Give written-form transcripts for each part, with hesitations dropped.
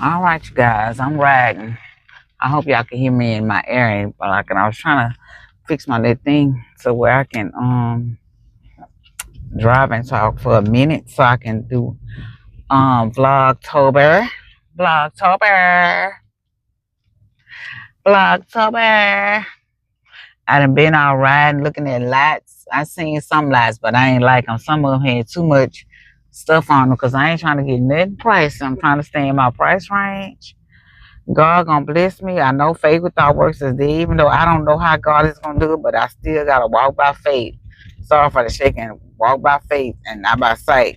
All right, you guys, I'm riding. I hope y'all can hear me in my area, but I was trying to fix my little thing so where I can drive and talk for a minute so I can do Vlogtober, Vlogtober, Vlogtober. I done been out riding, looking at lights. I seen some lights, but I ain't like them. Some of them had too much stuff on them because I ain't trying to get nothing pricey. I'm trying to stay in my price range. God gonna bless me. I know faith without works is dead, even though I don't know how God is gonna do it, but I still gotta walk by faith. Sorry for the shaking. Walk by faith and not by sight.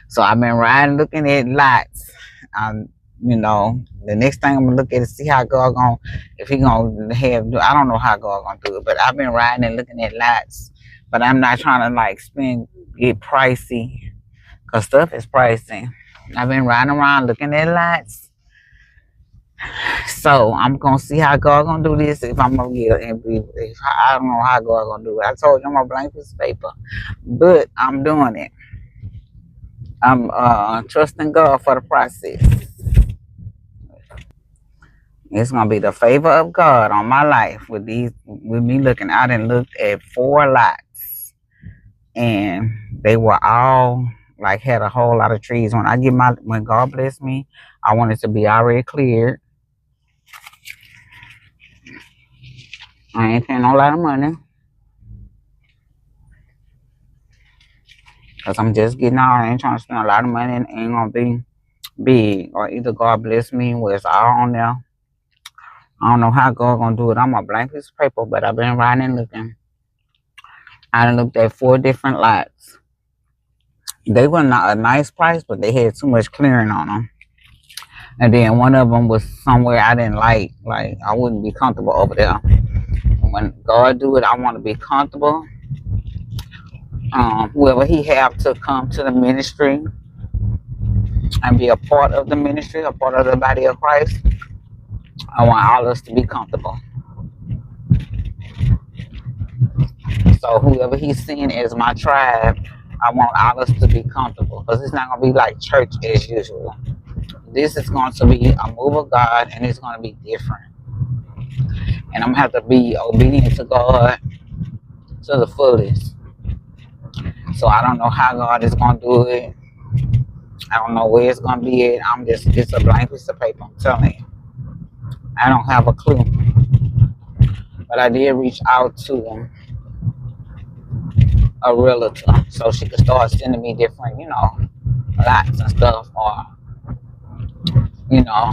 So I've been riding, looking at lights. The next thing I'm gonna look at is see how God gonna, if He gonna have. I don't know how God gonna do it, but I've been riding and looking at lights. But I'm not trying to like get pricey, cause stuff is pricey. I've been riding around looking at lights. So I'm gonna see how God gonna do this. If I'm gonna get it, if I don't know how God gonna do it. I told you I'm a blank piece of paper, but I'm doing it. I'm trusting God for the process. It's gonna be the favor of God on my life with me looking out and looked at 4 lots, and they were all like had a whole lot of trees. When God blessed me, I want it to be already cleared. I ain't paying no lot of money because I'm just getting out. I ain't trying to spend a lot of money and ain't gonna be big. Or either God bless me where it's all on there. I don't know how God gonna do it. I'm a blank piece of paper, but I've been riding and looking. I done looked at 4 different lots. They were not a nice price, but they had too much clearing on them. And then one of them was somewhere I didn't like. Like I wouldn't be comfortable over there. When God do it, I want to be comfortable. Whoever He have to come to the ministry and be a part of the ministry, a part of the body of Christ, I want all of us to be comfortable. So whoever He's seeing as my tribe, I want all of us to be comfortable because it's not going to be like church as usual. This is going to be a move of God and it's going to be different. And I'm going to have to be obedient to God to the fullest. So I don't know how God is going to do it. I don't know where it's going to be at. It's a blank piece of paper, I'm telling you. I don't have a clue. But I did reach out to a realtor so she could start sending me different, lots and stuff, or,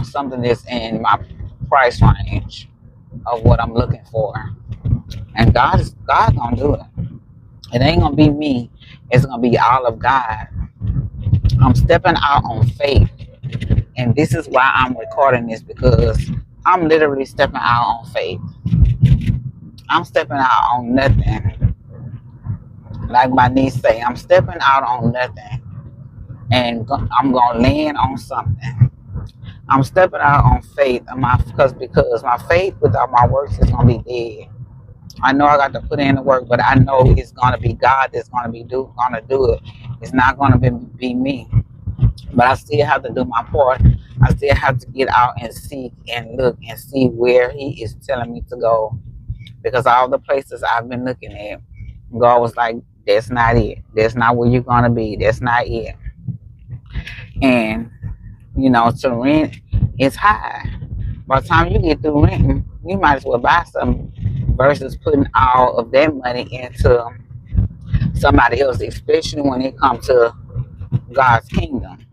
something that's in my price range of what I'm looking for. And God gonna do it. It ain't gonna be me. It's gonna be all of God. I'm stepping out on faith. And this is why I'm recording this, because I'm literally stepping out on faith. I'm stepping out on nothing. Like my niece say, I'm stepping out on nothing. And I'm going to land on something. I'm stepping out on faith because my faith without my works is going to be dead. I know I got to put in the work, but I know it's going to be God that's going to do it. It's not going to be me. But I still have to do my part. I still have to get out and seek and look and see where He is telling me to go. Because all the places I've been looking at, God was like, that's not it. That's not where you're going to be. That's not it. And, to rent is high. By the time you get through renting, you might as well buy something versus putting all of that money into somebody else, especially when it comes to God's kingdom.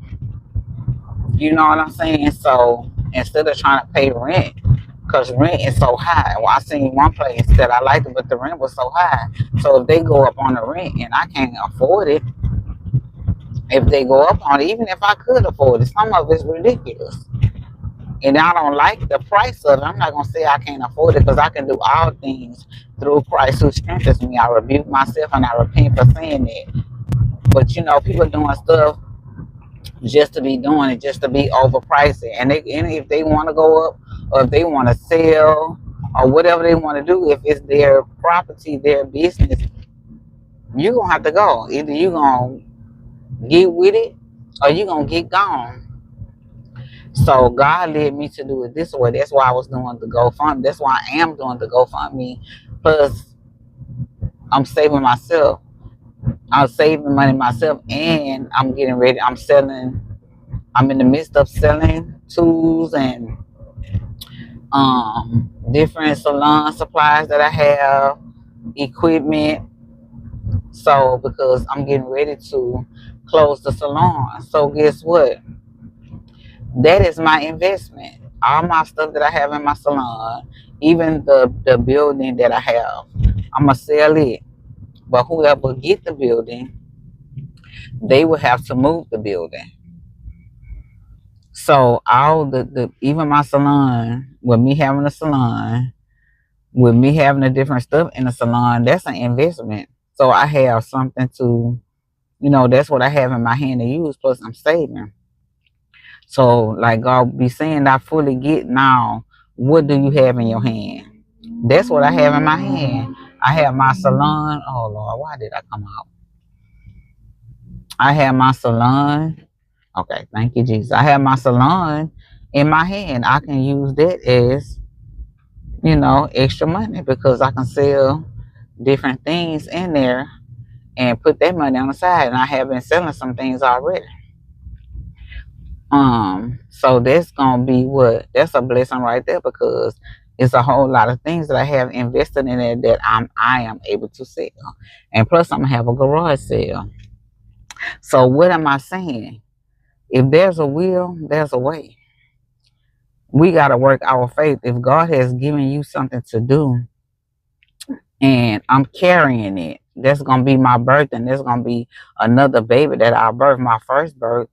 You know what I'm saying? So instead of trying to pay rent, because rent is so high. Well, I seen one place that I liked it, but the rent was so high. So if they go up on the rent and I can't afford it, if they go up on it, even if I could afford it, some of it's ridiculous. And I don't like the price of it. I'm not going to say I can't afford it because I can do all things through Christ who strengthens me. I rebuke myself and I repent for saying that. But, people doing stuff just to be doing it, just to be overpriced it. And if they want to go up or if they want to sell or whatever they want to do, if it's their property, their business, you're going to have to go. Either you're going to get with it or you're going to get gone. So God led me to do it this way. That's why I was doing the GoFundMe. That's why I am doing the GoFundMe. Plus, I'm saving myself. I'm saving money myself, and I'm getting ready. I'm selling. I'm in the midst of selling tools and different salon supplies that I have, equipment. So because I'm getting ready to close the salon. So guess what? That is my investment. All my stuff that I have in my salon, even the building that I have, I'm gonna sell it. But whoever get the building, they will have to move the building. So all the even my salon, with me having a salon, with me having the different stuff in the salon, that's an investment. So I have something to, that's what I have in my hand to use. Plus I'm saving. So like God be saying, I fully get now. What do you have in your hand? That's what I have in my hand. I have my salon. Oh Lord, why did I come out? I have my salon. Okay, thank you, Jesus. I have my salon in my hand. I can use that as, extra money because I can sell different things in there and put that money on the side. And I have been selling some things already. So that's gonna be that's a blessing right there because it's a whole lot of things that I have invested in it that I am able to sell. And plus I'm gonna have a garage sale. So what am I saying? If there's a will, there's a way. We gotta work our faith. If God has given you something to do and I'm carrying it, that's gonna be my birth and there's gonna be another baby that I birth. My first birth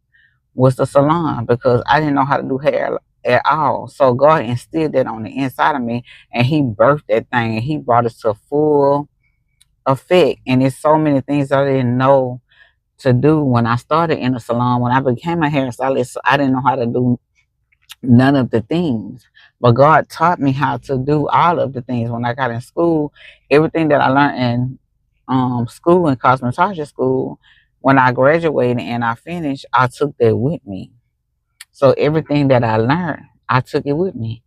was the salon because I didn't know how to do hair at all. So God instilled that on the inside of me and he birthed that thing and he brought it to full effect. And there's so many things I didn't know to do when I started in the salon. When I became a hairstylist, I didn't know how to do none of the things. But God taught me how to do all of the things. When I got in school, everything that I learned in school, in cosmetology school, when I graduated and I finished, I took that with me. So everything that I learned, I took it with me.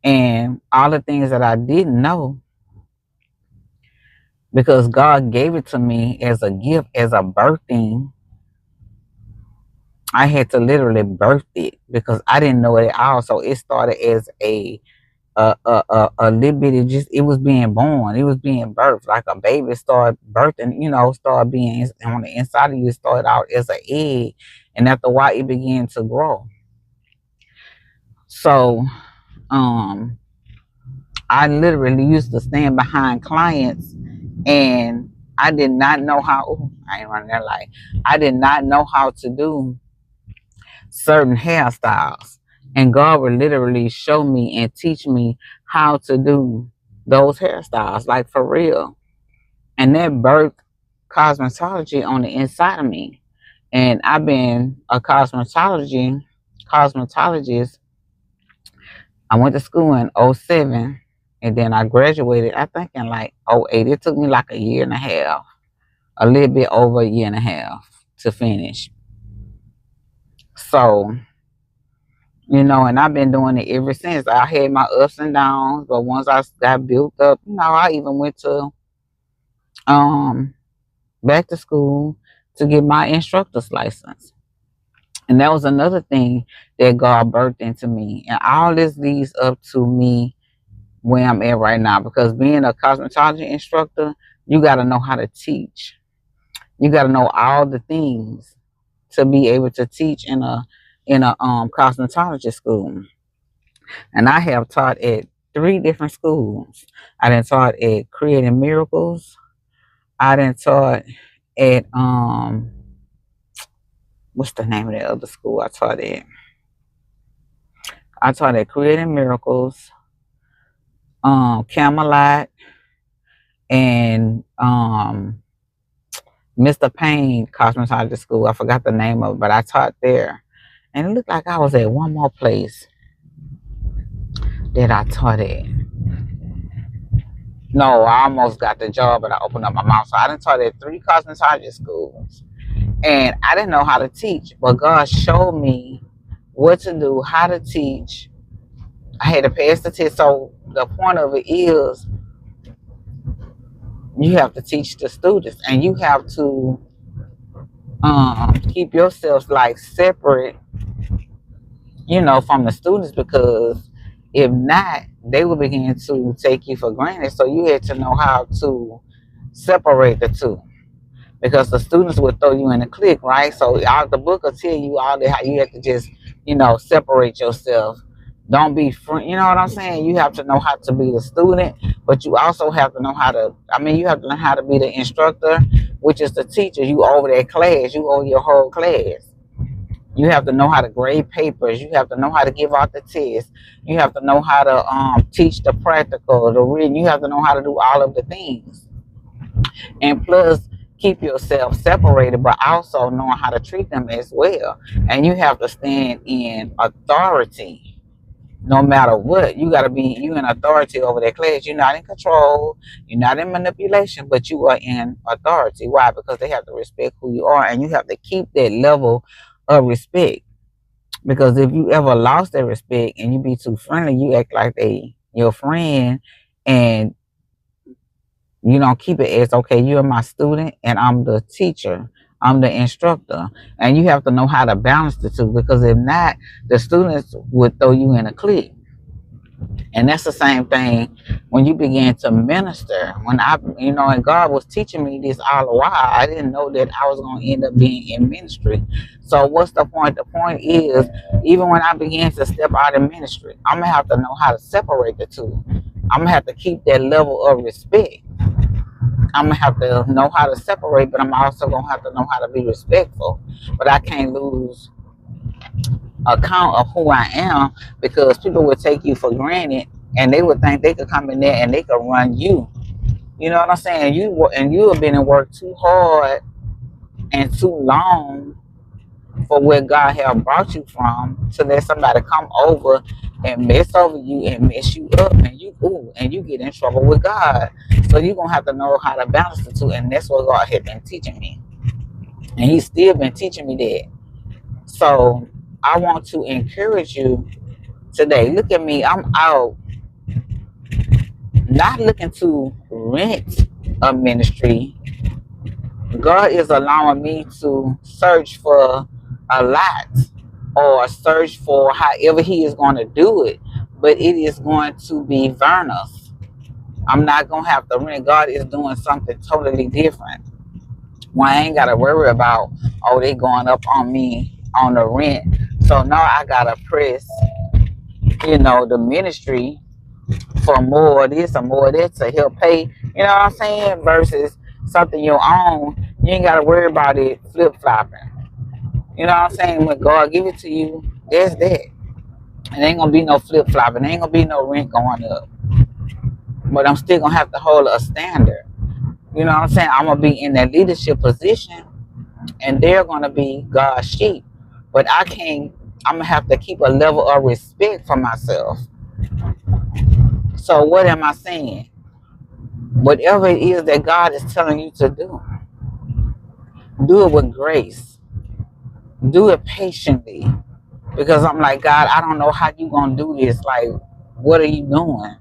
And all the things that I didn't know, because God gave it to me as a gift, as a birthing, I had to literally birth it because I didn't know it at all. So it started as a little bit of just, it was being born, it was being birthed like a baby started birthing, started being on the inside of you. It started out as an egg, and after a while it began to grow. So I literally used to stand behind clients and I did not know how, I ain't running that light. I did not know how to do certain hairstyles. And God would literally show me and teach me how to do those hairstyles, like for real. And that birthed cosmetology on the inside of me. And I've been a cosmetologist. I went to school in 07 and then I graduated, I think in like 08. It took me like a year and a half, a little bit over a year and a half to finish. So, and I've been doing it ever since. I had my ups and downs, but once I got built up, I even went to back to school to get my instructor's license. And that was another thing that God birthed into me. And all this leads up to me where I'm at right now. Because being a cosmetology instructor, you got to know how to teach. You got to know all the things to be able to teach in a cosmetology school. And I have taught at 3 different schools. I done taught at Creating Miracles. I done taught at what's the name of the other school I taught at? I taught at Creating Miracles, Camelot, and Mr. Payne Cosmetology School. I forgot the name of it, but I taught there. And it looked like I was at one more place that I taught at. No, I almost got the job, but I opened up my mouth. So I done taught at 3 cosmetology schools. And I didn't know how to teach, but God showed me what to do, how to teach. I had to pass the test. So the point of it is you have to teach the students, and you have to keep yourselves like separate, from the students, because if not, they will begin to take you for granted. So you had to know how to separate the two, because the students will throw you in a clique, right? So out the book will tell you all that, how you have to just, separate yourself. Don't be friend. You know what I'm saying? You have to know how to be the student, but you also have to know how to. You have to learn how to be the instructor, which is the teacher. You over that class. You over your whole class. You have to know how to grade papers. You have to know how to give out the test. You have to know how to teach the practical, the reading. You have to know how to do all of the things. And plus, keep yourself separated, but also knowing how to treat them as well. And you have to stand in authority no matter what. You got to be, you in authority over that class. You're not in control. You're not in manipulation, but you are in authority. Why? Because they have to respect who you are, and you have to keep that level of respect. Because if you ever lost that respect and you be too friendly, you act like your friend, and you don't keep it as, okay, you're my student and I'm the teacher, I'm the instructor. And you have to know how to balance the two, because if not, the students would throw you in a clique. And that's the same thing when you begin to minister. When and God was teaching me this all the while, I didn't know that I was going to end up being in ministry. So what's the point? The point is, even when I began to step out in ministry, I'm going to have to know how to separate the two. I'm going to have to keep that level of respect. I'm going to have to know how to separate, but I'm also going to have to know how to be respectful. But I can't lose account of who I am, because people would take you for granted, and they would think they could come in there and they could run you. You know what I'm saying? You have been in work too hard and too long for where God has brought you from, to let somebody come over and mess over you and mess you up, and you get in trouble with God. So you're gonna have to know how to balance the two, and that's what God has been teaching me, and He's still been teaching me that. So I want to encourage you today. Look at me. I'm out, not looking to rent a ministry. God is allowing me to search for a lot, or search for however He is going to do it, but it is going to be Verna's. I'm not going to have to rent. God is doing something totally different. Well, I ain't got to worry about, they going up on me on the rent. So now I got to press, the ministry for more of this or more of that to help pay, you know what I'm saying, versus something you own. You ain't got to worry about it flip-flopping. You know what I'm saying? When God give it to you, there's that. It ain't going to be no flip-flopping. There ain't going to be no rent going up. But I'm still going to have to hold a standard. You know what I'm saying? I'm going to be in that leadership position, and they're going to be God's sheep. But I'm going to have to keep a level of respect for myself. So what am I saying? Whatever it is that God is telling you to do it with grace. Do it patiently. Because I'm like, God, I don't know how you going to do this. Like, what are you doing?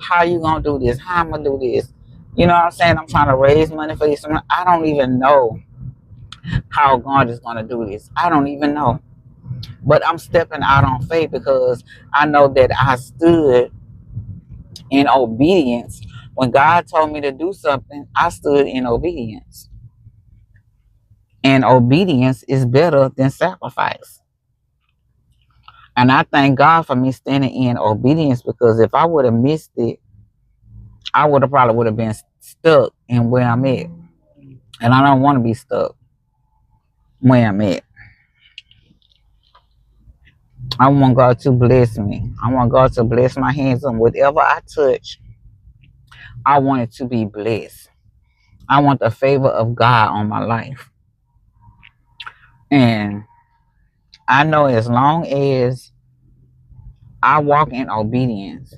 How are you going to do this? How am I going to do this? You know what I'm saying? I'm trying to raise money for this. I don't even know how God is going to do this. I don't even know. But I'm stepping out on faith, because I know that I stood in obedience. When God told me to do something, I stood in obedience. And obedience is better than sacrifice. And I thank God for me standing in obedience, because if I would have missed it, I probably would have been stuck in where I'm at. And I don't want to be stuck where I'm at. I want God to bless me. I want God to bless my hands, and whatever I touch, I want it to be blessed. I want the favor of God on my life. And I know as long as I walk in obedience,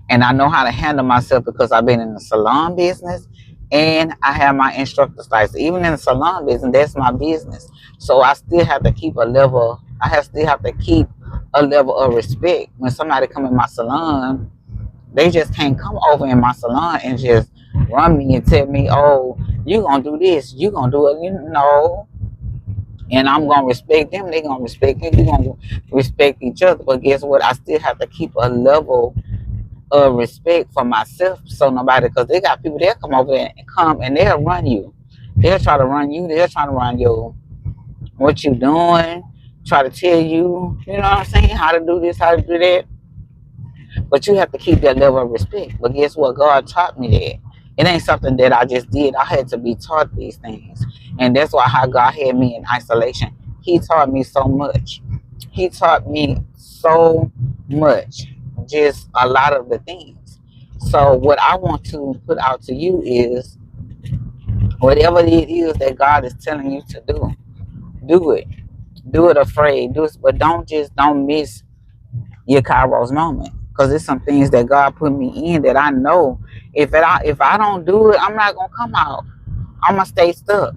and I know how to handle myself, because I've been in the salon business and I have my instructor's license. Even in the salon business, that's my business. So I still have to keep a level I still have to keep a level of respect. When somebody come in my salon, they just can't come over in my salon and just run me and tell me, oh, you gonna do this, you gonna do it, you know. And I'm gonna respect them, they gonna respect me, we gonna respect each other. But guess what? I still have to keep a level of respect for myself, so nobody, because they got people, they'll come over there and come and they'll run you. They'll try to run you, they'll try to run your what you doing, try to tell you, you know what I'm saying, how to do this, how to do that. But you have to keep that level of respect. But guess what? God taught me that. It ain't something that I just did. I had to be taught these things. And that's why how God had me in isolation. He taught me so much. He taught me so much. Just a lot of the things. So what I want to put out to you is whatever it is that God is telling you to do it. Do it afraid. Do it, but don't miss your Kairos moment. Because there's some things that God put me in that I know if I don't do it, I'm not gonna come out. I'm gonna stay stuck.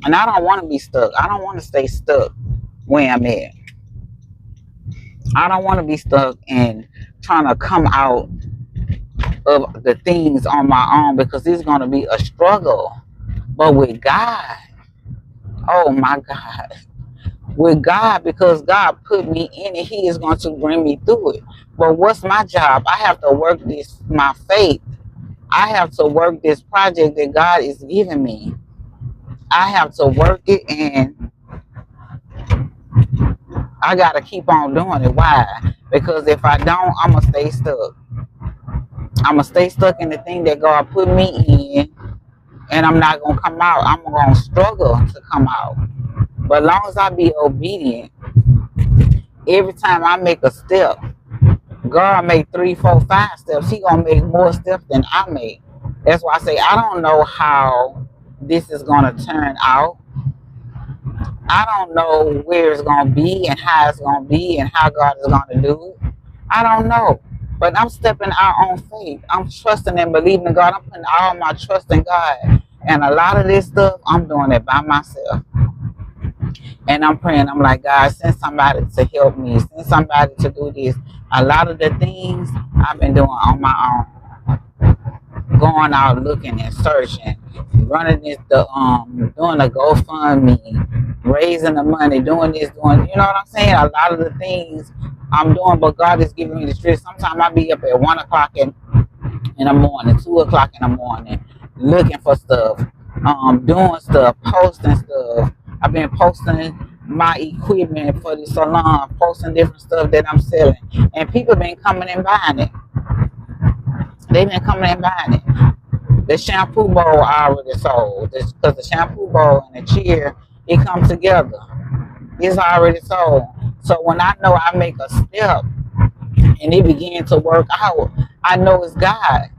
And I don't want to be stuck. I don't want to stay stuck where I'm at. I don't want to be stuck and trying to come out of the things on my own, because it's gonna be a struggle. But with God, oh my God. With God, because God put me in it, He is going to bring me through it. But what's my job? I have to work this, my faith. I have to work this project that God is giving me. I have to work it, and I got to keep on doing it. Why? Because if I don't, I'm going to stay stuck. I'm going to stay stuck in the thing that God put me in, and I'm not going to come out. I'm going to struggle to come out. But as long as I be obedient, every time I make a step, God make 3, 4, 5 steps. He gonna make more steps than I make. That's why I say I don't know how this is gonna turn out. I don't know where it's gonna be and how it's gonna be and how God is gonna do it. I don't know. But I'm stepping out on faith. I'm trusting and believing in God. I'm putting all my trust in God. And a lot of this stuff, I'm doing it by myself. And I'm praying, I'm like, God, send somebody to help me, send somebody to do this. A lot of the things I've been doing on my own. Going out looking and searching, running this, doing a GoFundMe, raising the money, doing this, doing, you know what I'm saying? A lot of the things I'm doing, but God is giving me the strength. Sometimes I be up at 1 o'clock in the morning, 2 o'clock in the morning, looking for stuff, doing stuff, posting stuff. I've been posting my equipment for the salon, posting different stuff that I'm selling. And people been coming and buying it. They've been coming and buying it. The shampoo bowl I already sold. Because the shampoo bowl and the chair, it comes together. It's already sold. So when I know I make a step and it begin to work out, I know it's God.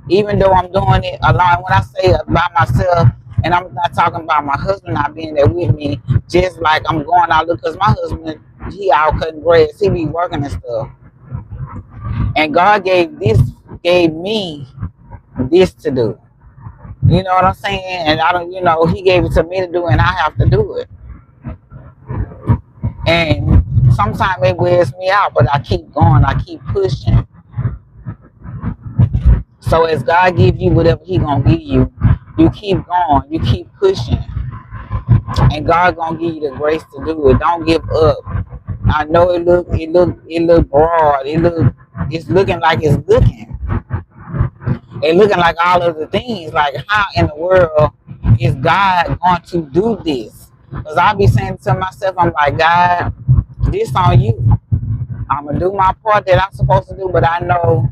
Even though I'm doing it alone, when I say it by myself, and I'm not talking about my husband not being there with me, just like I'm going out, because my husband, he out cutting grass, he be working and stuff. And God gave me this to do. You know what I'm saying? And I don't, he gave it to me to do, and I have to do it. And sometimes it wears me out, but I keep going, I keep pushing. So as God give you whatever He gonna give you, you keep going, you keep pushing, and God gonna give you the grace to do it. Don't give up. I know it look broad. It's looking like it's looking. It's looking like all of the things. Like, how in the world is God going to do this? Because I be saying to myself, I'm like, God, this on you. I'm gonna do my part that I'm supposed to do, but I know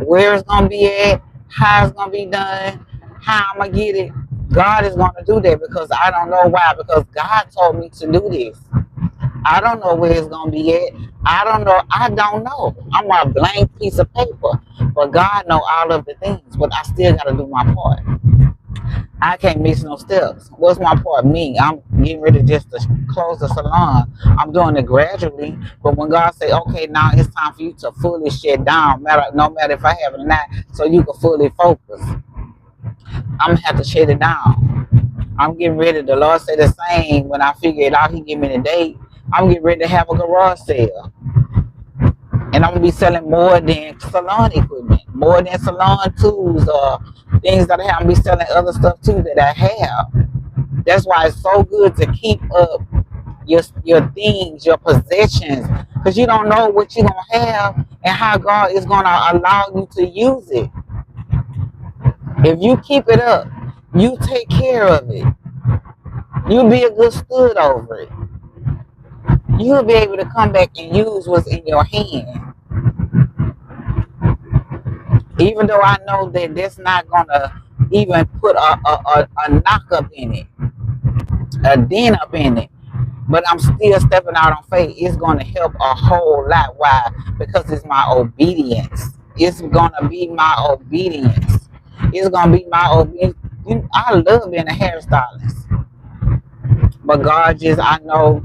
where it's gonna be at, how it's gonna be done, how I'm gonna get it. God is gonna do that, because I don't know why. Because God told me to do this. I don't know where it's gonna be at. I don't know. I'm a blank piece of paper, but God know all of the things. But I still gotta do my part. I can't miss no steps. What's my part? Me. I'm getting ready just to close the salon. I'm doing it gradually. But when God say, okay, now it's time for you to fully shut down, no matter if I have it or not, so you can fully focus, I'm going to have to shut it down. I'm getting ready. The Lord said the same. When I figure it out, He give me the date. I'm getting ready to have a garage sale. And I'm going to be selling more than salon equipment, more than salon tools or things that I have. I'm going to be selling other stuff too that I have. That's why it's so good to keep up your things, your possessions, because you don't know what you're going to have and how God is going to allow you to use it. If you keep it up, you take care of it. You'll be a good steward over it. You'll be able to come back and use what's in your hand. Even though I know that that's not going to even put a knock up in it, a dent up in it. But I'm still stepping out on faith. It's going to help a whole lot. Why? Because it's my obedience. It's going to be my obedience. It's going to be my obedience. I love being a hairstylist. But God just, I know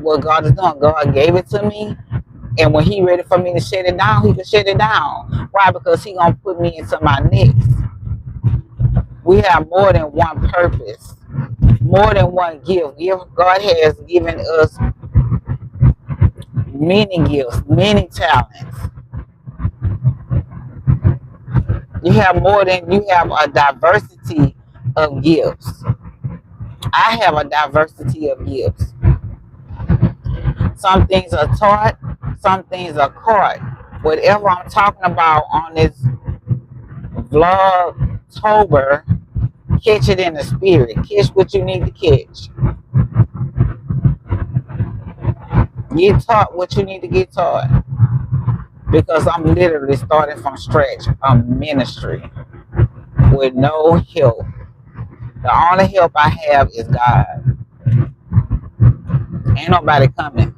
what God is doing. God gave it to me. And when He ready for me to shut it down, He can shut it down. Why? Because He going to put me into my next. We have more than one purpose. More than one gift. God has given us many gifts, many talents. You have a diversity of gifts. I have a diversity of gifts. Some things are taught, some things are caught. Whatever I'm talking about on this VLOGTOBER, catch it in the spirit. Catch what you need to catch. Get taught what you need to get taught. Because I'm literally starting from scratch, a ministry with no help. The only help I have is God. Ain't nobody coming.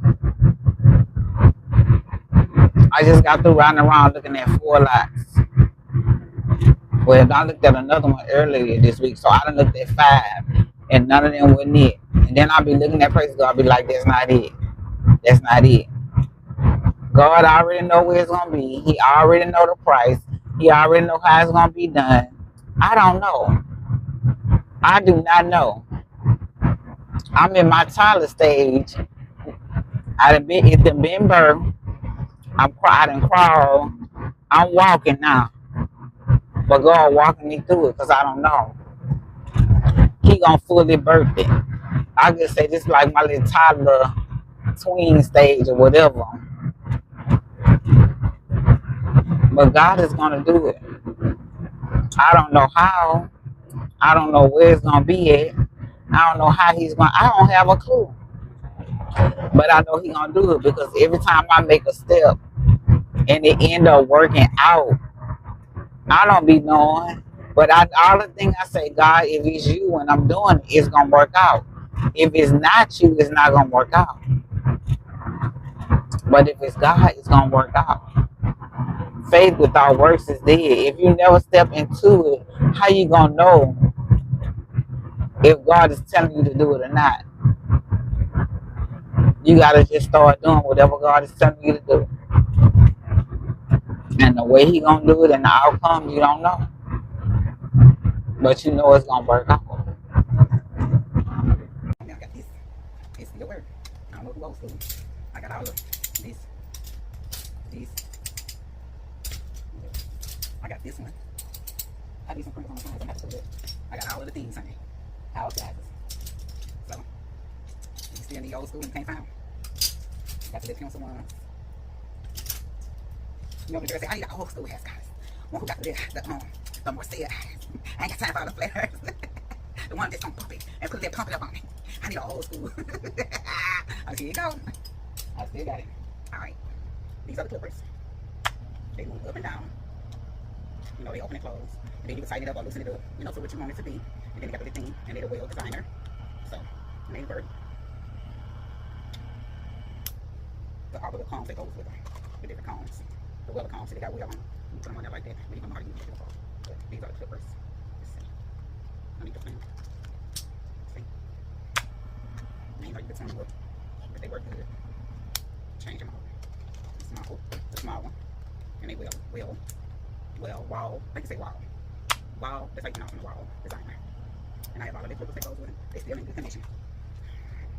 I just got through riding around looking at 4 lots. Well, I looked at another one earlier this week, so I done looked at 5, and none of them wasn't it. And then I'll be looking at places, I'll be like, that's not it. That's not it. God already know where it's going to be. He already know the price. He already know how it's going to be done. I don't know. I do not know. I'm in my toddler stage. It's been birthed. I done crawled. I'm walking now. But God walking me through it because I don't know. He gonna fully birth it. I just say this like my little toddler tween stage or whatever. But God is gonna do it. I don't know how. I don't know where it's gonna be at. I don't know how He's gonna. I don't have a clue. But I know He's gonna do it because every time I make a step and it end up working out, I don't be knowing. But all the thing I say, God, if it's you and I'm doing it, it's gonna work out. If it's not you, it's not gonna work out. But if it's God, it's gonna work out. Faith without works is dead. If you never step into it, how you gonna know if God is telling you to do it or not? You gotta just start doing whatever God is telling you to do. And the way He gonna do it and the outcome, you don't know. But you know it's gonna work out. I got this. It's your word. I don't know who else do. I got all of this. I got this one. I need some prints on the side. I got all of the things, honey. All sizes. So, you still need old school and can't find them. Got the lip pencil ones. You know, the girl say, I need an old school ass guys. One who got the more said. I ain't got time for all the flares. The one that's gonna pump it and put that pump it up on me. I need an old school. Oh, here you go. I still got it. Alright. These are the clippers. They move up and down. You know, they open and close. And then you can tighten it up or loosen it up, you know, to what you want it to be. And then you got the thing, and they're a well designer. So, main bird. All of the combs that goes with them. The different combs. The well combs, so they got well on. You put them on there like that. But you don't know how to use it. But these are the clippers. Let's see. I need the flame. See? Main are you can turn them up. But they work good. Change them over. The small one. And they wall. I can say wall. Wall, that's like, you know, from the wall designer. And I have all of the clippers that goes with it. They still in good condition.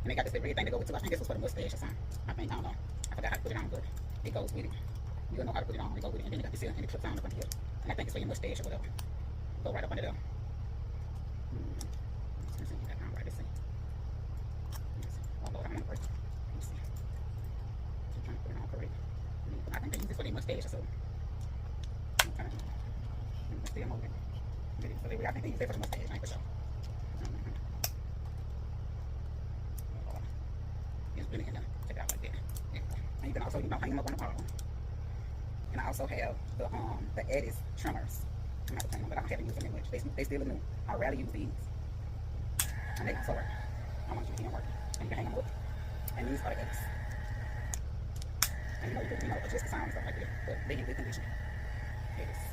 And they got this red thing to go with too. I think this was for the mustache or something. I think, I don't know. I forgot how to put it on, but it goes with it. You'll know how to put it on, it goes with it. And then you got this here, and it clips on up under here. And I think it's for your mustache or whatever. Go right up under there. Let's see, that on right, let's see. Oh Lord, I'm gonna pray. Let's see. I'm trying to put it on correct. I think they use this for their mustache or so. Still moving. I think they use that for the mustache, I ain't for sure. It's really in there. Check it out like that. And you can also, hang them up on the wall. And I also have the Edis trimmers. I'm not playing them, but I don't have to use them that much. They still new. I'd rather use these. And they also work. I want you to see them work. And you can hang them up. And these are the Edis. And you can adjust the sound and stuff like that. But they get good condition. Edis.